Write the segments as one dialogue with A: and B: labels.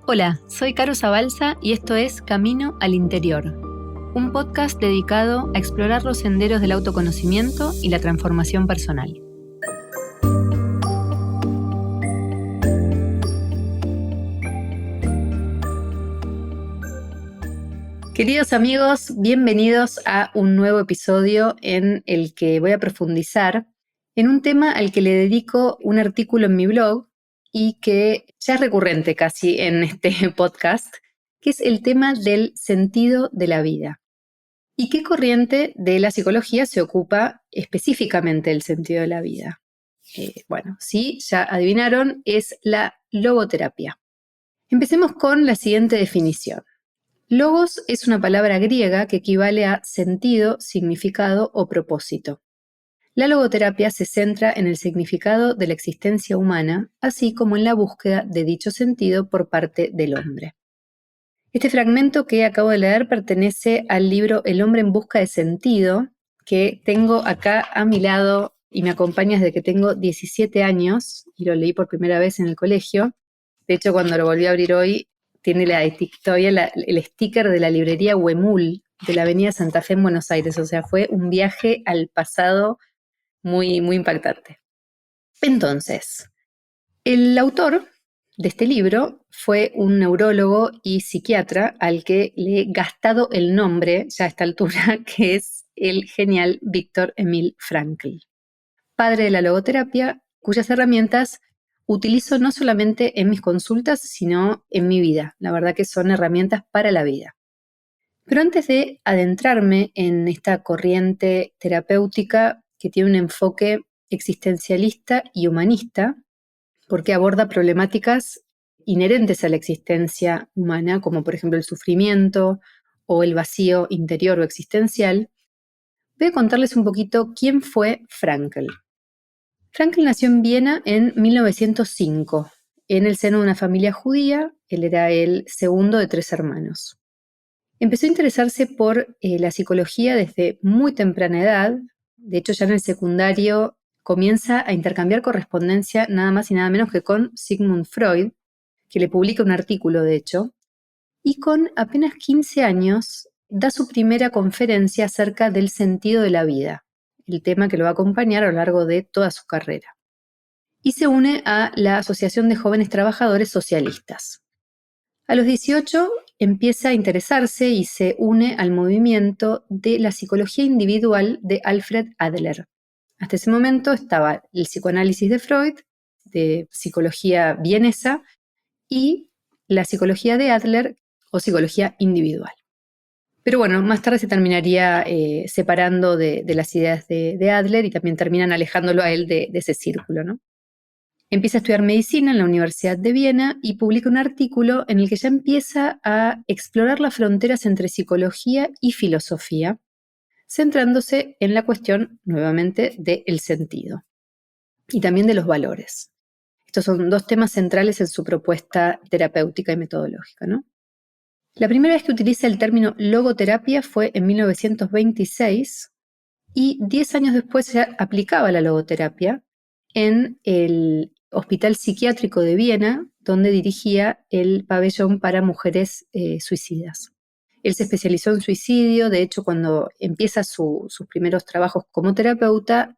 A: Hola, soy Caro Zabalza y esto es Camino al Interior, un podcast dedicado a explorar los senderos del autoconocimiento y la transformación personal. Queridos amigos, bienvenidos a un nuevo episodio en el que voy a profundizar en un tema al que le dedico un artículo en mi blog y que ya es recurrente casi en este podcast, que es el tema del sentido de la vida. ¿Y qué corriente de la psicología se ocupa específicamente del sentido de la vida? Sí, ya adivinaron, es la logoterapia. Empecemos con la siguiente definición. Logos es una palabra griega que equivale a sentido, significado o propósito. La logoterapia se centra en el significado de la existencia humana, así como en la búsqueda de dicho sentido por parte del hombre. Este fragmento que acabo de leer pertenece al libro El hombre en busca de sentido, que tengo acá a mi lado y me acompaña desde que tengo 17 años y lo leí por primera vez en el colegio. De hecho, cuando lo volví a abrir hoy, tiene todavía el sticker de la librería Huemul de la avenida Santa Fe en Buenos Aires. O sea, fue un viaje al pasado muy, muy impactante. Entonces, el autor de este libro fue un neurólogo y psiquiatra al que le he gastado el nombre ya a esta altura, que es el genial Viktor Emil Frankl, padre de la logoterapia, cuyas herramientas utilizo no solamente en mis consultas, sino en mi vida. La verdad que son herramientas para la vida. Pero antes de adentrarme en esta corriente terapéutica que tiene un enfoque existencialista y humanista, porque aborda problemáticas inherentes a la existencia humana, como por ejemplo el sufrimiento o el vacío interior o existencial, voy a contarles un poquito quién fue Frankl. Frankl nació en Viena en 1905, en el seno de una familia judía. Él era el segundo de 3 hermanos. Empezó a interesarse por la psicología desde muy temprana edad. De hecho, ya en el secundario comienza a intercambiar correspondencia nada más y nada menos que con Sigmund Freud, que le publica un artículo, de hecho, y con apenas 15 años da su primera conferencia acerca del sentido de la vida, el tema que lo va a acompañar a lo largo de toda su carrera. Y se une a la Asociación de Jóvenes Trabajadores Socialistas. A los 18 empieza a interesarse y se une al movimiento de la psicología individual de Alfred Adler. Hasta ese momento estaba el psicoanálisis de Freud, de psicología vienesa, y la psicología de Adler o psicología individual. Pero bueno, más tarde se terminaría separando de las ideas de Adler y también terminan alejándolo a él de ese círculo, ¿no? Empieza a estudiar medicina en la Universidad de Viena y publica un artículo en el que ya empieza a explorar las fronteras entre psicología y filosofía, centrándose en la cuestión, nuevamente, del sentido y también de los valores. Estos son 2 temas centrales en su propuesta terapéutica y metodológica, ¿no? La primera vez que utiliza el término logoterapia fue en 1926 y 10 años después ya aplicaba la logoterapia en el Hospital Psiquiátrico de Viena, donde dirigía el pabellón para mujeres suicidas. Él se especializó en suicidio. De hecho, cuando empieza sus primeros trabajos como terapeuta,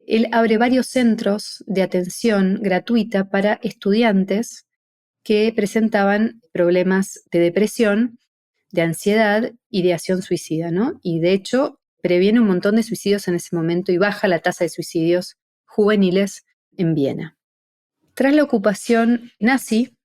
A: él abre varios centros de atención gratuita para estudiantes que presentaban problemas de depresión, de ansiedad y de ideación suicida, ¿no? Y de hecho, previene un montón de suicidios en ese momento y baja la tasa de suicidios juveniles en Viena. Tras la ocupación nazi,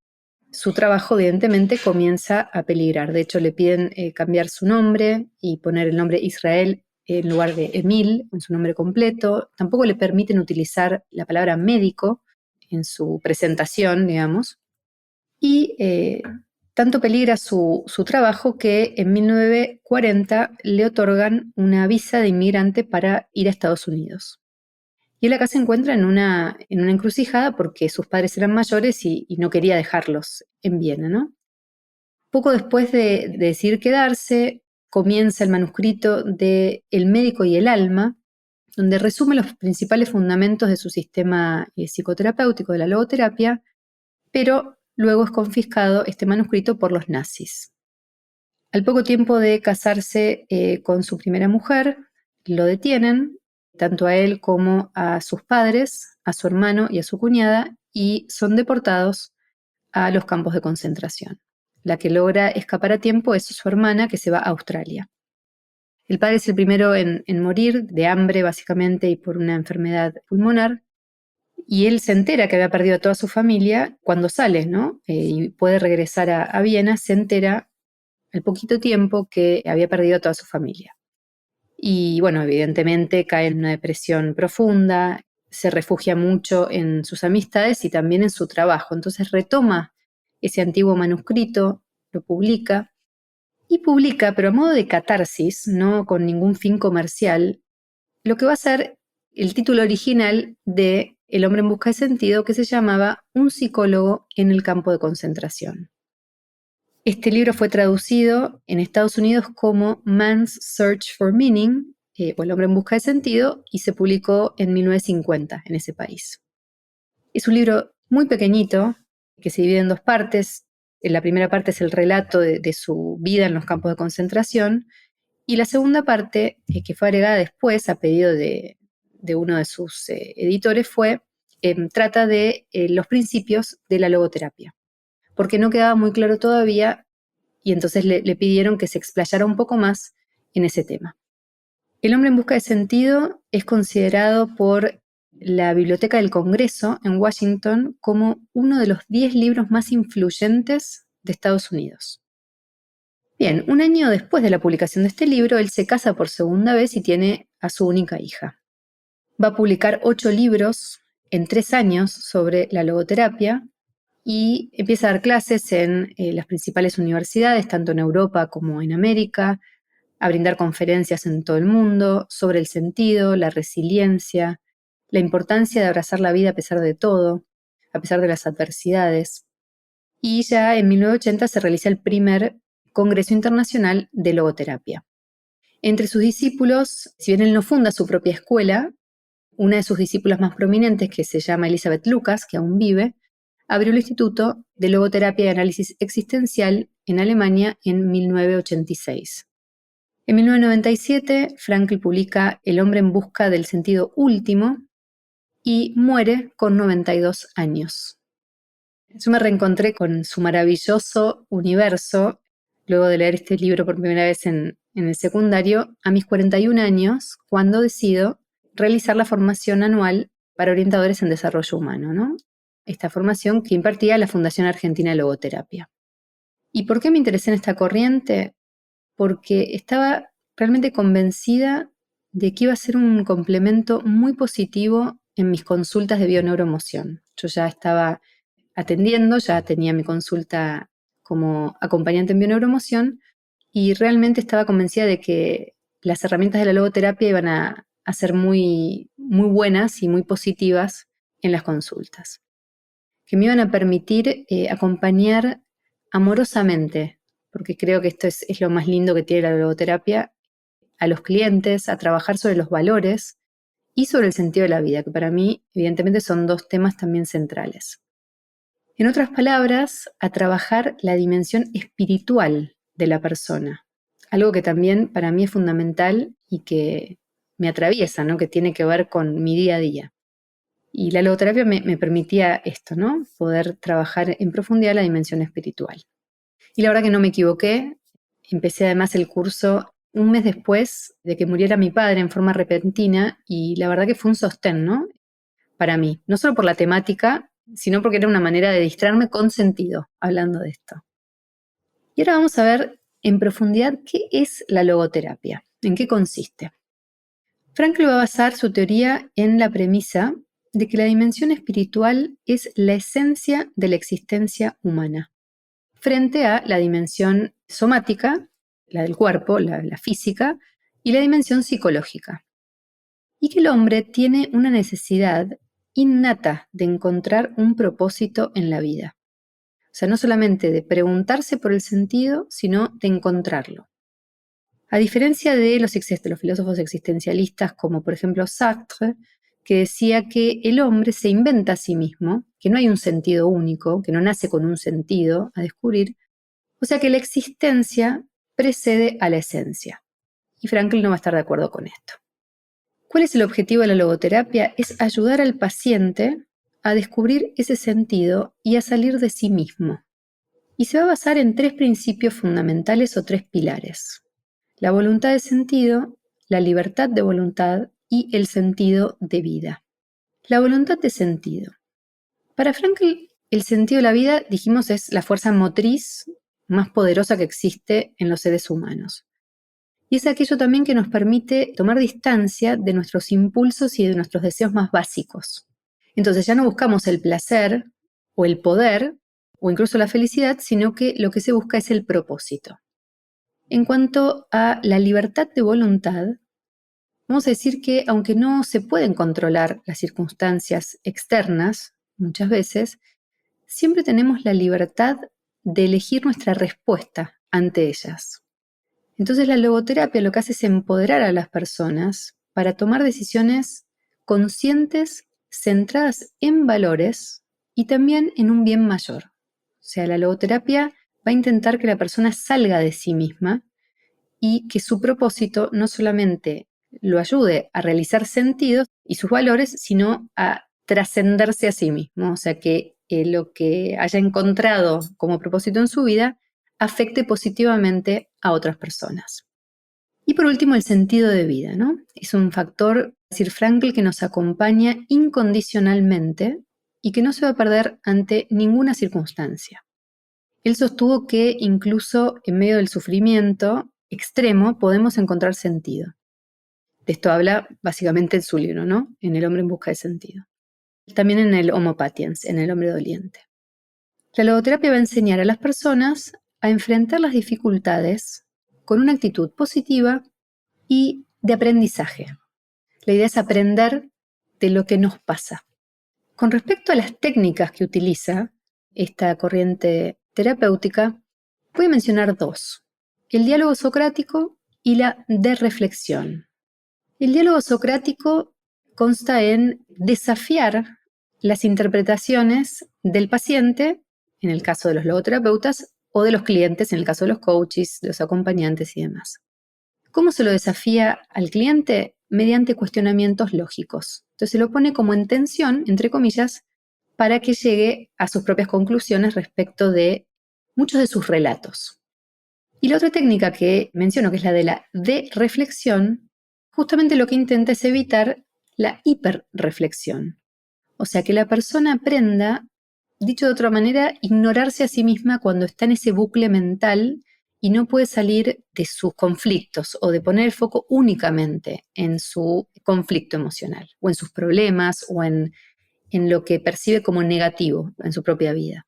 A: su trabajo evidentemente comienza a peligrar. De hecho, le piden cambiar su nombre y poner el nombre Israel en lugar de Emil, en su nombre completo. Tampoco le permiten utilizar la palabra médico en su presentación, digamos. Y tanto peligra su trabajo que en 1940 le otorgan una visa de inmigrante para ir a Estados Unidos. Y él acá se encuentra en una encrucijada porque sus padres eran mayores y no quería dejarlos en Viena, ¿no? Poco después de decidir quedarse, comienza el manuscrito de El médico y el alma, donde resume los principales fundamentos de su sistema psicoterapéutico, de la logoterapia, pero luego es confiscado este manuscrito por los nazis. Al poco tiempo de casarse con su primera mujer, lo detienen, tanto a él como a sus padres, a su hermano y a su cuñada, y son deportados a los campos de concentración. La que logra escapar a tiempo es su hermana, que se va a Australia. El padre es el primero en morir de hambre, básicamente, y por una enfermedad pulmonar. Y él se entera que había perdido a toda su familia cuando sale, ¿no? Y puede regresar a Viena, se entera al poquito tiempo que había perdido a toda su familia. Y bueno, evidentemente cae en una depresión profunda, se refugia mucho en sus amistades y también en su trabajo. Entonces retoma ese antiguo manuscrito, lo publica, y publica, pero a modo de catarsis, no con ningún fin comercial, lo que va a ser el título original de El hombre en busca de sentido, que se llamaba Un psicólogo en el campo de concentración. Este libro fue traducido en Estados Unidos como Man's Search for Meaning, o El hombre en busca de sentido, y se publicó en 1950 en ese país. Es un libro muy pequeñito, que se divide en dos partes. La primera parte es el relato de su vida en los campos de concentración, y la segunda parte, que fue agregada después a pedido de uno de sus editores, trata de los principios de la logoterapia, porque no quedaba muy claro todavía y entonces le pidieron que se explayara un poco más en ese tema. El hombre en busca de sentido es considerado por la Biblioteca del Congreso en Washington como uno de los 10 libros más influyentes de Estados Unidos. Bien, un año después de la publicación de este libro, él se casa por segunda vez y tiene a su única hija. Va a publicar 8 libros en 3 años sobre la logoterapia y empieza a dar clases en las principales universidades, tanto en Europa como en América, a brindar conferencias en todo el mundo sobre el sentido, la resiliencia, la importancia de abrazar la vida a pesar de todo, a pesar de las adversidades. Y ya en 1980 se realiza el primer Congreso Internacional de Logoterapia. Entre sus discípulos, si bien él no funda su propia escuela, una de sus discípulas más prominentes, que se llama Elizabeth Lucas, que aún vive, abrió el Instituto de Logoterapia y Análisis Existencial en Alemania en 1986. En 1997, Frankl publica El hombre en busca del sentido último y muere con 92 años. Yo me reencontré con su maravilloso universo luego de leer este libro por primera vez en el secundario a mis 41 años, cuando decido realizar la formación anual para orientadores en desarrollo humano, ¿no? Esta formación que impartía la Fundación Argentina de Logoterapia. ¿Y por qué me interesé en esta corriente? Porque estaba realmente convencida de que iba a ser un complemento muy positivo en mis consultas de bioneuroemoción. Yo ya estaba atendiendo, ya tenía mi consulta como acompañante en bioneuroemoción y realmente estaba convencida de que las herramientas de la logoterapia iban a ser muy, muy buenas y muy positivas en las consultas, que me iban a permitir acompañar amorosamente, porque creo que esto es lo más lindo que tiene la logoterapia, a los clientes, a trabajar sobre los valores y sobre el sentido de la vida, que para mí evidentemente son dos temas también centrales. En otras palabras, a trabajar la dimensión espiritual de la persona, algo que también para mí es fundamental y que me atraviesa, ¿no? Que tiene que ver con mi día a día. Y la logoterapia me permitía esto, ¿no? Poder trabajar en profundidad la dimensión espiritual. Y la verdad que no me equivoqué. Empecé además el curso un mes después de que muriera mi padre en forma repentina y la verdad que fue un sostén, ¿no? Para mí, no solo por la temática, sino porque era una manera de distraerme con sentido hablando de esto. Y ahora vamos a ver en profundidad qué es la logoterapia, en qué consiste. Frankl va a basar su teoría en la premisa de que la dimensión espiritual es la esencia de la existencia humana, frente a la dimensión somática, la del cuerpo, la física, y la dimensión psicológica. Y que el hombre tiene una necesidad innata de encontrar un propósito en la vida. O sea, no solamente de preguntarse por el sentido, sino de encontrarlo. A diferencia de los filósofos existencialistas, como por ejemplo Sartre, que decía que el hombre se inventa a sí mismo, que no hay un sentido único, que no nace con un sentido a descubrir, o sea que la existencia precede a la esencia. Y Frankl no va a estar de acuerdo con esto. ¿Cuál es el objetivo de la logoterapia? Es ayudar al paciente a descubrir ese sentido y a salir de sí mismo. Y se va a basar en 3 principios fundamentales o 3 pilares: la voluntad de sentido, la libertad de voluntad y el sentido de vida. La voluntad de sentido. Para Frankl, el sentido de la vida, dijimos, es la fuerza motriz más poderosa que existe en los seres humanos. Y es aquello también que nos permite tomar distancia de nuestros impulsos y de nuestros deseos más básicos. Entonces ya no buscamos el placer o el poder o incluso la felicidad, sino que lo que se busca es el propósito. En cuanto a la libertad de voluntad, vamos a decir que aunque no se pueden controlar las circunstancias externas, muchas veces, siempre tenemos la libertad de elegir nuestra respuesta ante ellas. Entonces la logoterapia lo que hace es empoderar a las personas para tomar decisiones conscientes, centradas en valores y también en un bien mayor. O sea, la logoterapia va a intentar que la persona salga de sí misma y que su propósito no solamente lo ayude a realizar sentidos y sus valores, sino a trascenderse a sí mismo. O sea, que lo que haya encontrado como propósito en su vida afecte positivamente a otras personas. Y por último, el sentido de vida, ¿no? Es un factor, decir Frankl, que nos acompaña incondicionalmente y que no se va a perder ante ninguna circunstancia. Él sostuvo que incluso en medio del sufrimiento extremo podemos encontrar sentido. De esto habla básicamente en su libro, ¿no? En El hombre en busca de sentido. También en el Homo Patiens, en El hombre doliente. La logoterapia va a enseñar a las personas a enfrentar las dificultades con una actitud positiva y de aprendizaje. La idea es aprender de lo que nos pasa. Con respecto a las técnicas que utiliza esta corriente terapéutica, voy a mencionar 2: el diálogo socrático y la de reflexión. El diálogo socrático consta en desafiar las interpretaciones del paciente, en el caso de los logoterapeutas, o de los clientes, en el caso de los coaches, los acompañantes y demás. ¿Cómo se lo desafía al cliente? Mediante cuestionamientos lógicos. Entonces se lo pone como en tensión, entre comillas, para que llegue a sus propias conclusiones respecto de muchos de sus relatos. Y la otra técnica que menciono, que es la de la de-reflexión, justamente lo que intenta es evitar la hiperreflexión. O sea, que la persona aprenda, dicho de otra manera, ignorarse a sí misma cuando está en ese bucle mental y no puede salir de sus conflictos o de poner el foco únicamente en su conflicto emocional o en sus problemas o en lo que percibe como negativo en su propia vida.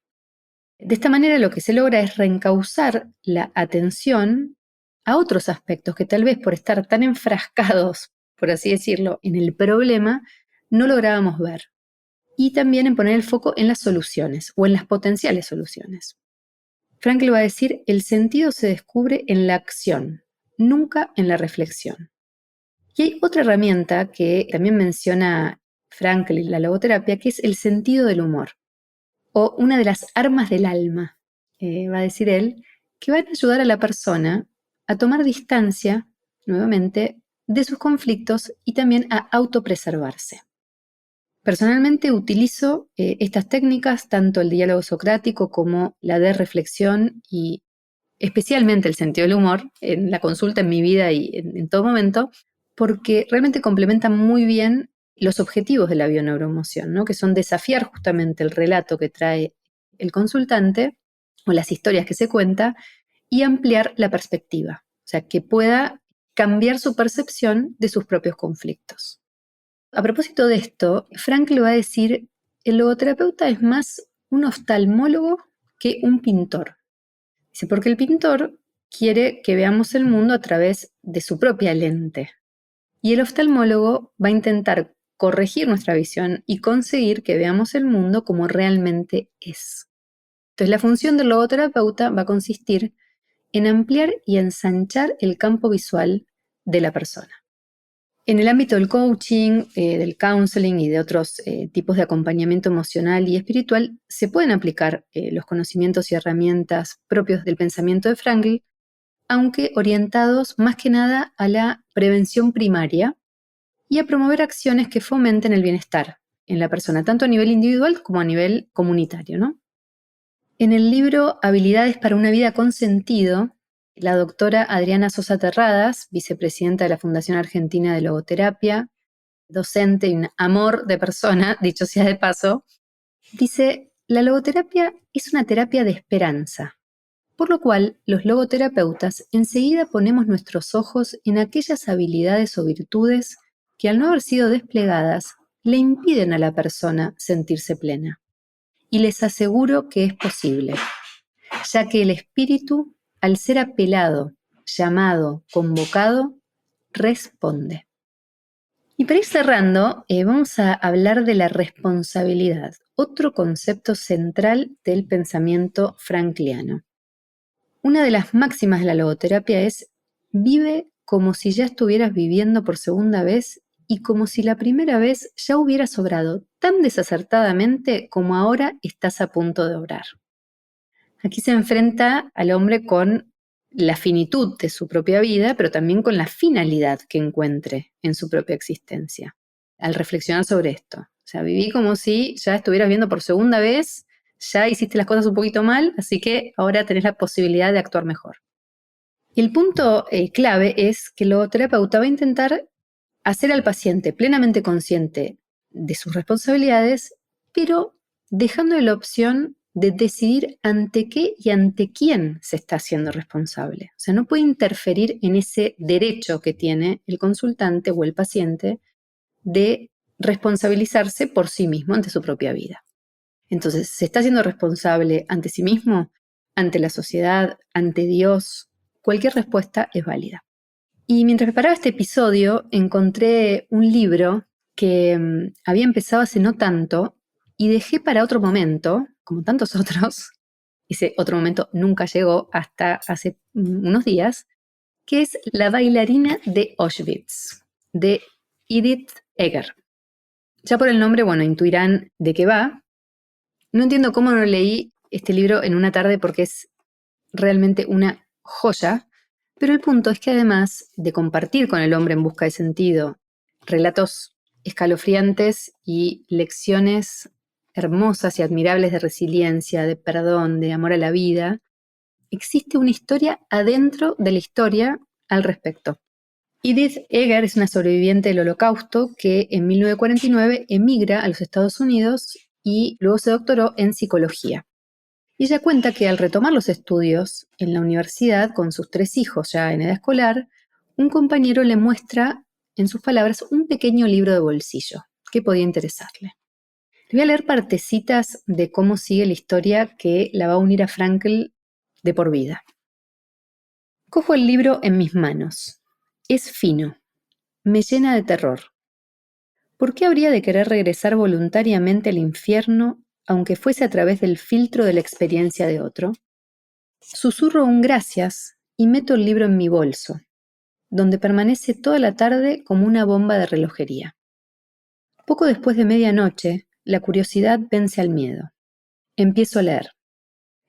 A: De esta manera lo que se logra es reencauzar la atención a otros aspectos que tal vez por estar tan enfrascados, por así decirlo, en el problema, no lográbamos ver. Y también en poner el foco en las soluciones o en las potenciales soluciones. Frankl va a decir, el sentido se descubre en la acción, nunca en la reflexión. Y hay otra herramienta que también menciona Frankl en la logoterapia, que es el sentido del humor, o una de las armas del alma, va a decir él, que van a ayudar a la persona a tomar distancia, nuevamente, de sus conflictos y también a autopreservarse. Personalmente utilizo estas técnicas, tanto el diálogo socrático como la de reflexión y especialmente el sentido del humor en la consulta, en mi vida y en todo momento, porque realmente complementan muy bien los objetivos de la bioneuroemoción, ¿no? Que son desafiar justamente el relato que trae el consultante o las historias que se cuenta y ampliar la perspectiva, o sea, que pueda cambiar su percepción de sus propios conflictos. A propósito de esto, Frankl va a decir, el logoterapeuta es más un oftalmólogo que un pintor. Dice, porque el pintor quiere que veamos el mundo a través de su propia lente. Y el oftalmólogo va a intentar corregir nuestra visión y conseguir que veamos el mundo como realmente es. Entonces, la función del logoterapeuta va a consistir en ampliar y ensanchar el campo visual de la persona. En el ámbito del coaching, del counseling y de otros tipos de acompañamiento emocional y espiritual, se pueden aplicar los conocimientos y herramientas propios del pensamiento de Frankl, aunque orientados más que nada a la prevención primaria y a promover acciones que fomenten el bienestar en la persona, tanto a nivel individual como a nivel comunitario, ¿no? En el libro Habilidades para una vida con sentido, la doctora Adriana Sosa Terradas, vicepresidenta de la Fundación Argentina de Logoterapia, docente y un amor de persona, dicho sea de paso, dice: la logoterapia es una terapia de esperanza, por lo cual los logoterapeutas enseguida ponemos nuestros ojos en aquellas habilidades o virtudes que, al no haber sido desplegadas, le impiden a la persona sentirse plena. Y les aseguro que es posible, ya que el espíritu, al ser apelado, llamado, convocado, responde. Y para ir cerrando, vamos a hablar de la responsabilidad, otro concepto central del pensamiento frankliano. Una de las máximas de la logoterapia es: vive como si ya estuvieras viviendo por segunda vez y como si la primera vez ya hubieras obrado tan desacertadamente como ahora estás a punto de obrar. Aquí se enfrenta al hombre con la finitud de su propia vida, pero también con la finalidad que encuentre en su propia existencia, al reflexionar sobre esto. O sea, viví como si ya estuvieras viendo por segunda vez, ya hiciste las cosas un poquito mal, así que ahora tenés la posibilidad de actuar mejor. Y el punto clave es que el logoterapeuta va a intentar hacer al paciente plenamente consciente de sus responsabilidades, pero dejándole la opción de decidir ante qué y ante quién se está haciendo responsable. O sea, no puede interferir en ese derecho que tiene el consultante o el paciente de responsabilizarse por sí mismo ante su propia vida. Entonces, ¿se está haciendo responsable ante sí mismo, ante la sociedad, ante Dios? Cualquier respuesta es válida. Y mientras preparaba este episodio, encontré un libro que había empezado hace no tanto y dejé para otro momento, como tantos otros. Ese otro momento nunca llegó hasta hace unos días, que es La bailarina de Auschwitz, de Edith Eger. Ya por el nombre, bueno, intuirán de qué va. No entiendo cómo no leí este libro en una tarde porque es realmente una joya, pero el punto es que además de compartir con el hombre en busca de sentido relatos escalofriantes y lecciones hermosas y admirables de resiliencia, de perdón, de amor a la vida, existe una historia adentro de la historia al respecto. Edith Eger es una sobreviviente del Holocausto que en 1949 emigra a los Estados Unidos y luego se doctoró en psicología. Y ella cuenta que al retomar los estudios en la universidad con sus 3 hijos ya en edad escolar, un compañero le muestra, en sus palabras, un pequeño libro de bolsillo que podía interesarle. Le voy a leer partecitas de cómo sigue la historia que la va a unir a Frankl de por vida. Cojo el libro en mis manos. Es fino. Me llena de terror. ¿Por qué habría de querer regresar voluntariamente al infierno, aunque fuese a través del filtro de la experiencia de otro? Susurro un gracias y meto el libro en mi bolso, donde permanece toda la tarde como una bomba de relojería. Poco después de medianoche, la curiosidad vence al miedo. Empiezo a leer.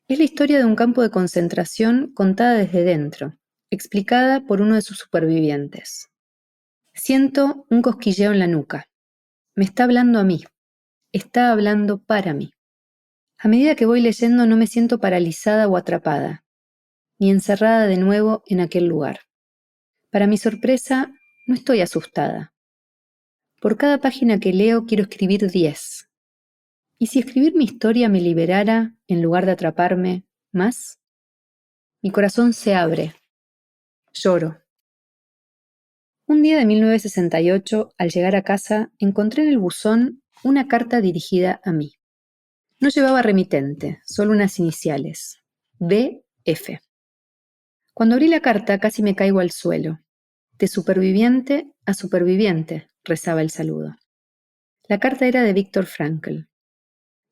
A: Es la historia de un campo de concentración contada desde dentro, explicada por uno de sus supervivientes. Siento un cosquilleo en la nuca. Me está hablando a mí. Está hablando para mí. A medida que voy leyendo no me siento paralizada o atrapada, ni encerrada de nuevo en aquel lugar. Para mi sorpresa, no estoy asustada. Por cada página que leo quiero escribir 10. ¿Y si escribir mi historia me liberara en lugar de atraparme más? Mi corazón se abre. Lloro. Un día de 1968, al llegar a casa, encontré en el buzón una carta dirigida a mí. No llevaba remitente, solo unas iniciales. B.F. Cuando abrí la carta casi me caigo al suelo. De superviviente a superviviente, rezaba el saludo. La carta era de Viktor Frankl.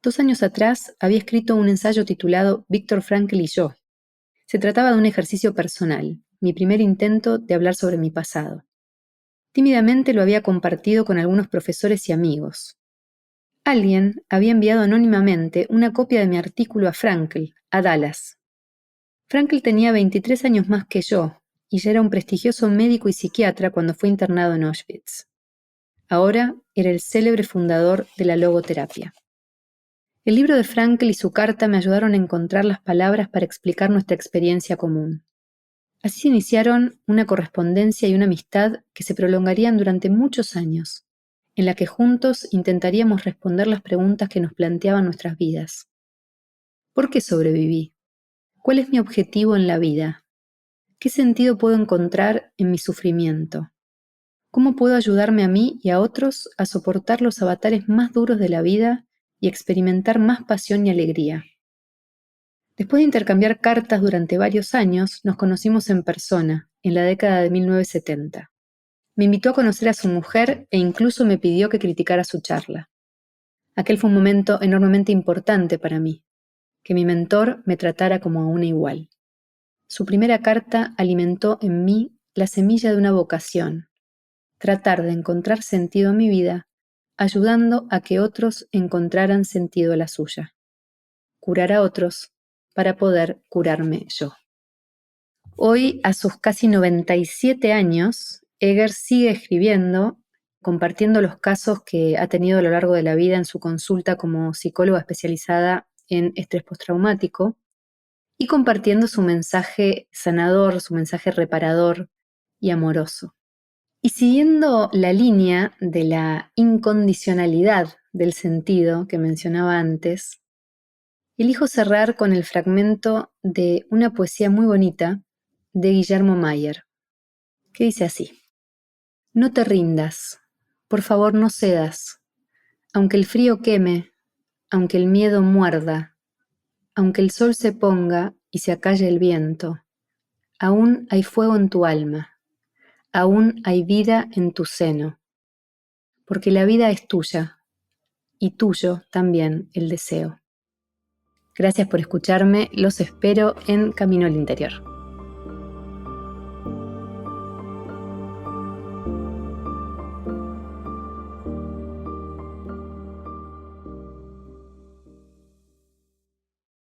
A: 2 años atrás había escrito un ensayo titulado Viktor Frankl y yo. Se trataba de un ejercicio personal, mi primer intento de hablar sobre mi pasado. Tímidamente lo había compartido con algunos profesores y amigos. Alguien había enviado anónimamente una copia de mi artículo a Frankl, a Dallas. Frankl tenía 23 años más que yo, y ya era un prestigioso médico y psiquiatra cuando fue internado en Auschwitz. Ahora era el célebre fundador de la logoterapia. El libro de Frankl y su carta me ayudaron a encontrar las palabras para explicar nuestra experiencia común. Así se iniciaron una correspondencia y una amistad que se prolongarían durante muchos años, en la que juntos intentaríamos responder las preguntas que nos planteaban nuestras vidas. ¿Por qué sobreviví? ¿Cuál es mi objetivo en la vida? ¿Qué sentido puedo encontrar en mi sufrimiento? ¿Cómo puedo ayudarme a mí y a otros a soportar los avatares más duros de la vida y experimentar más pasión y alegría? Después de intercambiar cartas durante varios años, nos conocimos en persona, en la década de 1970. Me invitó a conocer a su mujer e incluso me pidió que criticara su charla. Aquel fue un momento enormemente importante para mí, que mi mentor me tratara como a una igual. Su primera carta alimentó en mí la semilla de una vocación, tratar de encontrar sentido a mi vida, ayudando a que otros encontraran sentido a la suya. Curar a otros para poder curarme yo. Hoy, a sus casi 97 años, Eger sigue escribiendo, compartiendo los casos que ha tenido a lo largo de la vida en su consulta como psicóloga especializada en estrés postraumático y compartiendo su mensaje sanador, su mensaje reparador y amoroso. Y siguiendo la línea de la incondicionalidad del sentido que mencionaba antes, elijo cerrar con el fragmento de una poesía muy bonita de Guillermo Mayer, que dice así: No te rindas, por favor no cedas, aunque el frío queme, aunque el miedo muerda, aunque el sol se ponga y se acalle el viento, aún hay fuego en tu alma, aún hay vida en tu seno, porque la vida es tuya y tuyo también el deseo. Gracias por escucharme, los espero en Camino al Interior.